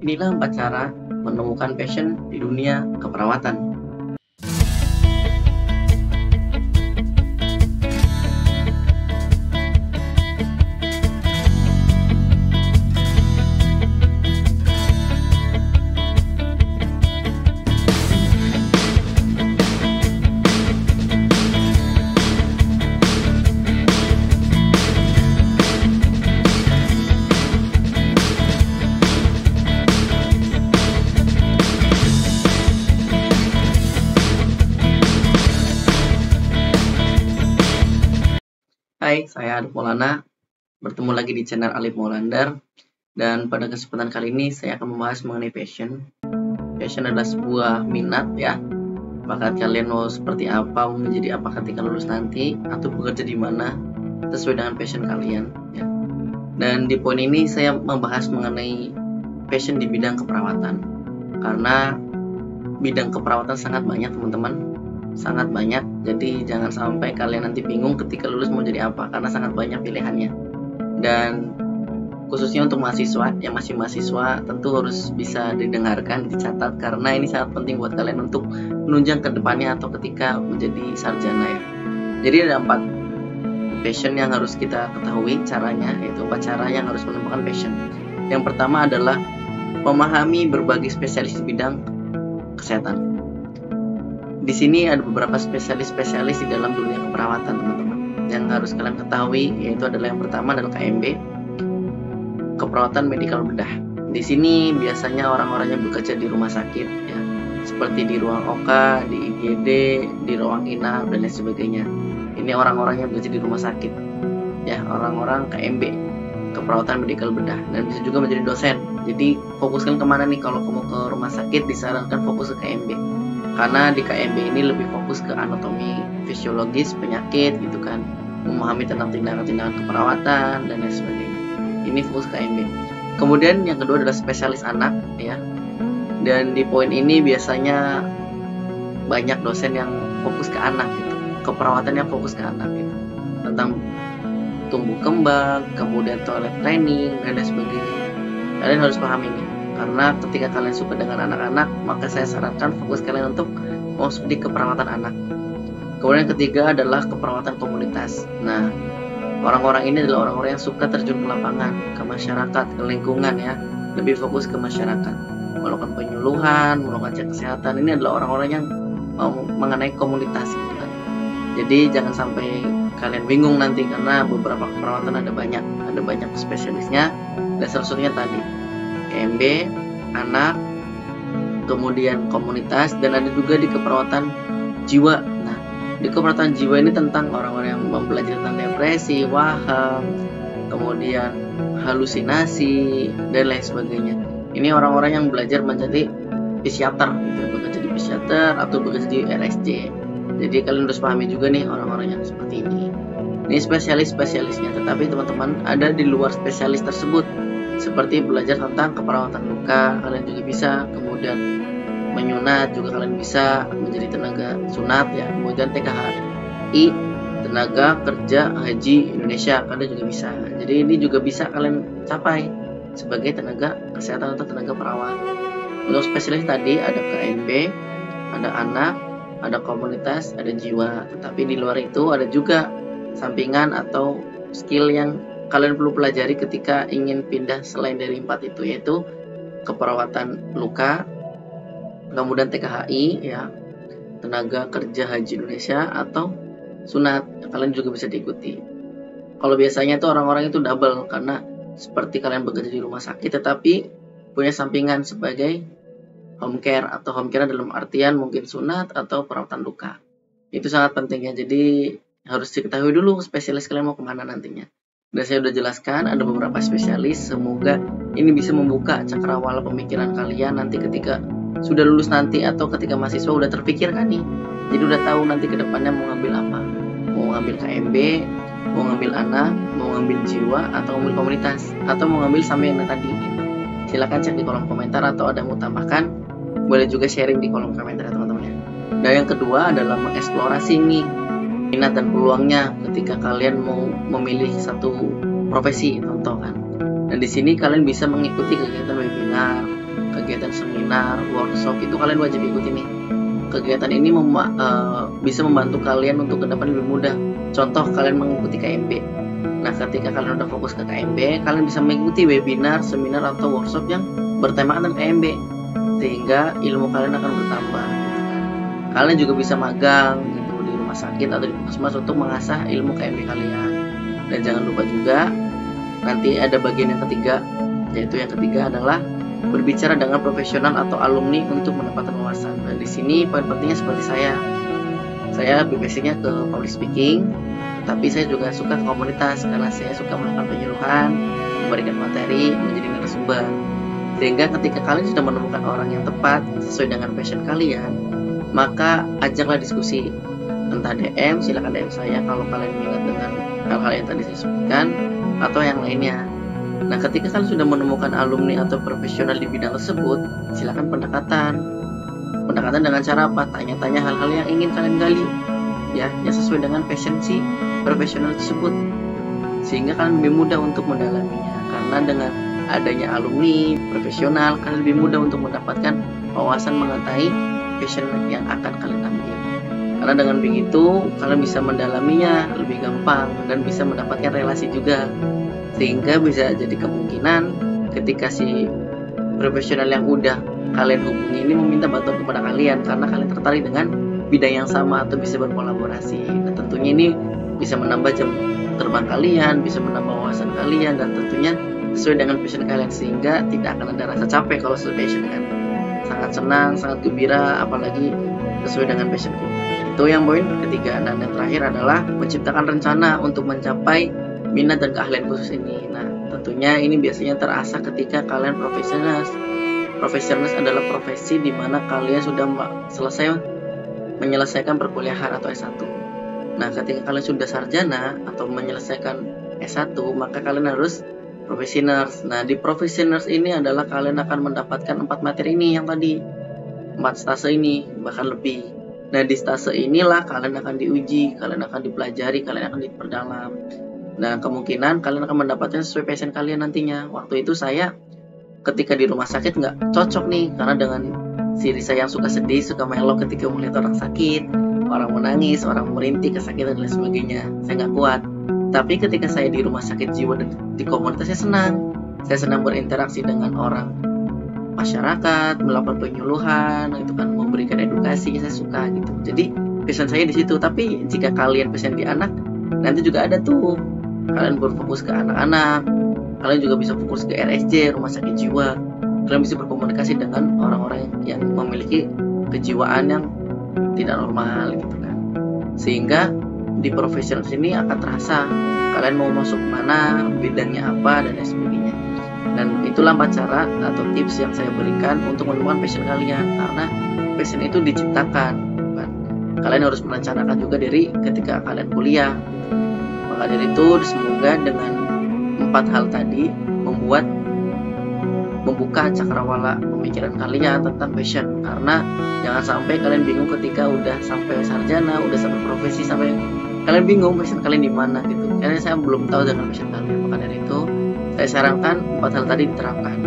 Inilah 4 cara menemukan passion di dunia keperawatan. Hai, saya Alif Maulana, bertemu lagi di channel Alif Maulander. Dan pada kesempatan kali ini saya akan membahas mengenai passion. Passion adalah sebuah minat ya. Bakat kalian mau seperti apa, mau menjadi apa ketika lulus nanti, atau bekerja di mana sesuai dengan passion kalian ya. Dan di poin ini saya membahas mengenai passion di bidang keperawatan. Karena bidang keperawatan sangat banyak teman-teman. Sangat banyak, jadi jangan sampai kalian nanti bingung ketika lulus mau jadi apa, karena sangat banyak pilihannya. Dan khususnya untuk mahasiswa yang masih mahasiswa, tentu harus bisa didengarkan, dicatat, karena ini sangat penting buat kalian untuk menunjang ke depannya atau ketika menjadi sarjana ya. Jadi ada 4 passion yang harus kita ketahui caranya, yaitu 4 cara yang harus menemukan passion. Yang pertama adalah memahami berbagai spesialis di bidang kesehatan. Di sini ada beberapa spesialis di dalam dunia keperawatan teman-teman. Yang harus kalian ketahui yaitu adalah yang pertama adalah KMB, keperawatan medikal bedah. Di sini biasanya orang-orang yang bekerja di rumah sakit ya, seperti di ruang OK, di IGD, di ruang inap dan lain sebagainya. Ini orang-orang yang bekerja di rumah sakit ya, orang-orang KMB, keperawatan medikal bedah, dan bisa juga menjadi dosen. Jadi fokuskan kemana nih? Kalau kamu ke rumah sakit disarankan fokus ke KMB. Karena di KMB ini lebih fokus ke anatomi fisiologis penyakit gitu kan, memahami tentang tindakan-tindakan keperawatan dan lain sebagainya. Ini fokus KMB. Kemudian yang kedua adalah spesialis anak ya. Dan di poin ini biasanya banyak dosen yang fokus ke anak gitu. Keperawatannya fokus ke anak gitu. Tentang tumbuh kembang, kemudian toilet training dan lain sebagainya. Kalian harus pahami ini. Karena ketika kalian suka dengan anak-anak, maka saya sarankan fokus kalian untuk masuk di keperawatan anak. Kemudian yang ketiga adalah keperawatan komunitas. Nah, orang-orang ini adalah orang-orang yang suka terjun ke lapangan, ke masyarakat, ke lingkungan ya. Lebih fokus ke masyarakat, melakukan penyuluhan, melakukan cek kesehatan. Ini adalah orang-orang yang mengenai komunitas gitu kan. Jadi jangan sampai kalian bingung nanti, karena beberapa keperawatan ada banyak spesialisnya. Dan salah satunya tadi KMB, anak, kemudian komunitas, dan ada juga di keperawatan jiwa. Nah, di keperawatan jiwa ini tentang orang-orang yang mempelajari tentang depresi, waham, kemudian halusinasi, dan lain sebagainya. Ini orang-orang yang belajar menjadi psikiater, gitu, bekerja di psikiater atau bekerja di RSJ. Jadi kalian harus pahami juga nih orang-orang yang seperti ini. Ini spesialisnya, tetapi teman-teman ada di luar spesialis tersebut. Seperti belajar tentang keperawatan luka, kalian juga bisa. Kemudian menyunat juga kalian bisa, menjadi tenaga sunat ya. Kemudian TKHI, tenaga kerja haji Indonesia, kalian juga bisa. Jadi ini juga bisa kalian capai sebagai tenaga kesehatan atau tenaga perawat. Untuk spesialis tadi ada KMB, ada anak, ada komunitas, ada jiwa. Tetapi di luar itu ada juga sampingan atau skill yang kalian perlu pelajari ketika ingin pindah selain dari 4 itu, yaitu keperawatan luka, kemudian TKHI ya, tenaga kerja haji Indonesia, atau sunat. Kalian juga bisa diikuti. Kalau biasanya itu orang-orang itu double, karena seperti kalian bekerja di rumah sakit tetapi punya sampingan sebagai home care, atau home care dalam artian mungkin sunat atau perawatan luka. Itu sangat pentingnya. Jadi harus diketahui dulu spesialis kalian mau kemana nantinya. Dan saya sudah jelaskan ada beberapa spesialis. Semoga ini bisa membuka cakrawala pemikiran kalian nanti ketika sudah lulus nanti, atau ketika mahasiswa udah terpikirkan nih. Jadi udah tahu nanti ke depannya mau ngambil apa. Mau ngambil KMB, mau ngambil anak, mau ngambil jiwa, atau ngambil komunitas, atau mau ngambil sama yang tadi gitu. Silahkan cek di kolom komentar, atau ada yang mau tambahkan, boleh juga sharing di kolom komentar ya teman-teman ya. Dan yang kedua adalah mengeksplorasi nih minat dan peluangnya ketika kalian mau memilih satu profesi, contoh kan. Dan di sini kalian bisa mengikuti kegiatan webinar, kegiatan seminar, workshop, itu kalian wajib ikut ini. Kegiatan ini bisa membantu kalian untuk ke depan lebih mudah. Contoh, kalian mengikuti KMB. Nah, ketika kalian udah fokus ke KMB, kalian bisa mengikuti webinar, seminar, atau workshop yang bertemakan dengan KMB, sehingga ilmu kalian akan bertambah gitu kan. Kalian juga bisa magang gitu di rumah sakit atau di puskesmas untuk mengasah ilmu KMB kalian. Dan jangan lupa juga nanti ada bagian yang ketiga, yaitu yang ketiga adalah berbicara dengan profesional atau alumni untuk mendapatkan wawasan. Dan di sini poin pentingnya seperti saya basicnya ke public speaking, tapi saya juga suka ke komunitas karena saya suka melakukan penyuluhan, memberikan materi, menjadi narasumber. Sehingga ketika kalian sudah menemukan orang yang tepat sesuai dengan passion kalian, maka ajaklah diskusi. Entah DM, silakan DM saya kalau kalian minat dengan hal-hal yang tadi saya sebutkan atau yang lainnya. Nah, ketika kalian sudah menemukan alumni atau profesional di bidang tersebut, silakan pendekatan dengan cara apa? Tanya-tanya hal-hal yang ingin kalian gali, ya, yang sesuai dengan passion si profesional tersebut, sehingga kalian lebih mudah untuk mendalaminya. Karena dengan adanya alumni profesional, kalian lebih mudah untuk mendapatkan wawasan mengenai passion yang akan kalian ambil. Karena dengan begitu, kalian bisa mendalaminya lebih gampang dan bisa mendapatkan relasi juga. Sehingga bisa jadi kemungkinan ketika si profesional yang udah kalian hubungi ini meminta bantuan kepada kalian karena kalian tertarik dengan bidang yang sama atau bisa berkolaborasi. Nah, tentunya ini bisa menambah jam terbang kalian, bisa menambah wawasan kalian, dan tentunya sesuai dengan passion kalian, sehingga tidak akan ada rasa capek kalau sesuai passion kan. Sangat senang, sangat gembira, apalagi sesuai dengan passion kita. Itu yang poin ketiga. Dan yang terakhir adalah menciptakan rencana untuk mencapai minat dan keahlian khusus ini. Nah, tentunya ini biasanya terasa ketika kalian profesional. Profesional adalah profesi di mana kalian sudah menyelesaikan perkuliahan atau S1. Nah, ketika kalian sudah sarjana atau menyelesaikan S1, maka kalian harus profesional. Nah, di profesional ini adalah kalian akan mendapatkan 4 materi ini yang tadi, 4 stase ini, bahkan lebih. Nah, di stase inilah kalian akan diuji, kalian akan dipelajari, kalian akan diperdalam. Nah, kemungkinan kalian akan mendapatkan sesuai passion kalian nantinya. Waktu itu saya ketika di rumah sakit nggak cocok nih, karena dengan diri saya yang suka sedih, suka melo ketika melihat orang sakit, orang menangis, orang merintih, kesakitan, dan lain sebagainya. Saya nggak kuat. Tapi ketika saya di rumah sakit jiwa dan di komunitas, saya senang. Saya senang berinteraksi dengan orang masyarakat, melakukan penyuluhan, itu kan memberikan edukasi, saya suka gitu. Jadi passion saya di situ. Tapi jika kalian passion di anak, nanti juga ada tuh. Kalian berfokus ke anak-anak, kalian juga bisa fokus ke RSJ, rumah sakit jiwa. Kalian bisa berkomunikasi dengan orang-orang yang memiliki kejiwaan yang tidak normal gitu kan. Sehingga di profesional sini akan terasa kalian mau masuk mana, bidangnya apa, dan lain sebagainya. Dan itulah 4 cara atau tips yang saya berikan untuk menemukan passion kalian. Karena passion itu diciptakan kan? Kalian harus merencanakan juga dari ketika kalian kuliah. Maka dari itu, semoga dengan 4 hal tadi membuka cakrawala pemikiran kalian tentang passion. Karena jangan sampai kalian bingung ketika udah sampai sarjana, udah sampai profesi, sampai kalian bingung passion kalian di mana gitu. Karena saya belum tahu dengan passion kalian. Maka dari itu, saya sarankan 4 hal tadi diterapkan.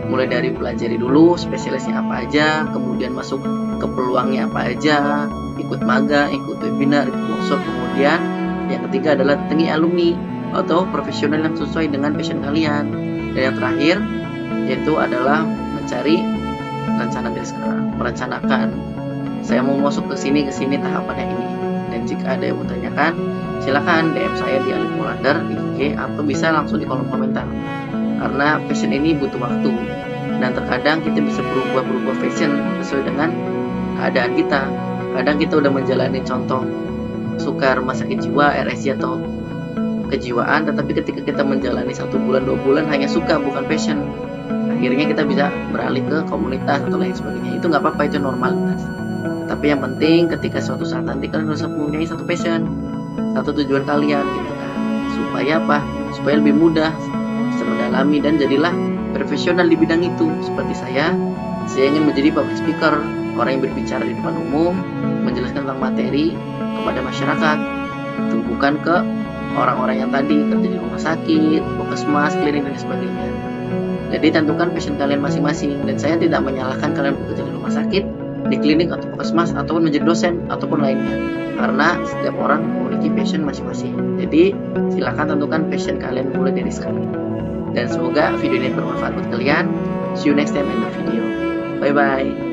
Mulai dari pelajari dulu spesialisnya apa aja, kemudian masuk ke peluangnya apa aja, ikut magang, ikut webinar, ikut workshop, kemudian yang ketiga adalah datangi alumni atau profesional yang sesuai dengan passion kalian. Dan yang terakhir yaitu adalah mencari rencana diri sekarang, merencanakan saya mau masuk ke sini tahapannya ini. Dan jika ada yang mau tanyakan, silakan DM saya di Alif Molander di IG atau bisa langsung di kolom komentar. Karena passion ini butuh waktu dan terkadang kita bisa berubah passion sesuai dengan keadaan kita. Kadang kita udah menjalani contoh suka rumah sakit jiwa, RSJ atau kejiwaan, tetapi ketika kita menjalani 1 bulan 2 bulan hanya suka bukan passion, akhirnya kita bisa beralih ke komunitas atau lain sebagainya. Itu nggak apa-apa, itu normalitas. Tapi yang penting ketika suatu saat nanti kalian harus mempunyai 1 passion, 1 tujuan kalian gitu kan. Supaya apa? Supaya lebih mudah bisa mendalami dan jadilah profesional di bidang itu. Seperti saya ingin menjadi public speaker, orang yang berbicara di depan umum, menjelaskan tentang materi kepada masyarakat. Itu bukan ke orang-orang yang tadi kerja di rumah sakit, puskesmas, klinik, dan sebagainya. Jadi tentukan passion kalian masing-masing, dan saya tidak menyalahkan kalian bekerja di rumah sakit, di klinik atau puskesmas, ataupun menjadi dosen ataupun lainnya, karena setiap orang memiliki passion masing-masing. Jadi silakan tentukan passion kalian mulai dari sekarang. Dan semoga video ini bermanfaat buat kalian. See you next time in the video. Bye bye.